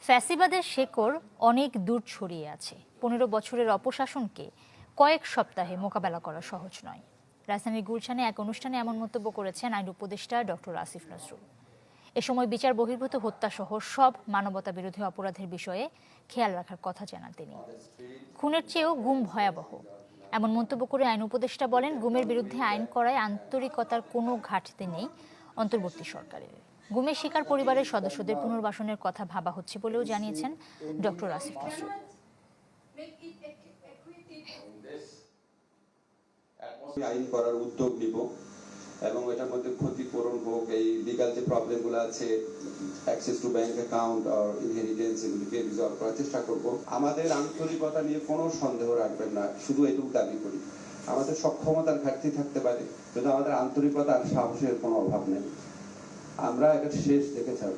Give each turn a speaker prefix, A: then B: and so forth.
A: ফ্যাসিবাদের শেকড় অনেক দূর ছড়িয়ে আছে। ১৫ বছরের অপশাসনকে কয়েক সপ্তাহে মোকাবেলা করা সহজ নয়। রাজধানীর গুলশানে এক অনুষ্ঠানে এমন মন্তব্য করেছেন আইন উপদেষ্টা ডক্টর আসিফ নজরুল। এ সময় বিচার বহির্ভূত হত্যাসহ সব মানবতা বিরোধী অপরাধের বিষয়ে খেয়াল রাখার কথা জানান তিনি। খুনের চেয়েও গুম ভয়াবহ এমন মন্তব্য করে আইন উপদেষ্টা বলেন, গুমের বিরুদ্ধে আইন করায় আন্তরিকতার কোনো ঘাটতি নেই অন্তর্বর্তী সরকারের। গুমের শিকার পরিবারের সদস্যদের পুনর্বাসনের কথা ভাবা হচ্ছে বলেও জানিয়েছেন ডক্টর আসিফ নজরুল।
B: আইন করার উদ্যোগ নিব এবং এটার মধ্যে ক্ষতিপূরণ হোক, এই লিগাল যে প্রবলেমগুলো আছে, অ্যাক্সেস টু ব্যাংক অ্যাকাউন্ট আর ইনহেরিটেন্স, এগুলিকে রিজলভ করার চেষ্টা করব। আমাদের আন্তরিকতা নিয়ে কোনো সন্দেহ রাখবেন না, শুধু এটুকু দাবি করি, আমাদের সক্ষমতার ঘাটতি থাকতে পারে, কিন্তু আমাদের আন্তরিকতা আর সাহসের কোনো অভাব নেই। আমরা এটা শেষ দেখে ছাড়ব।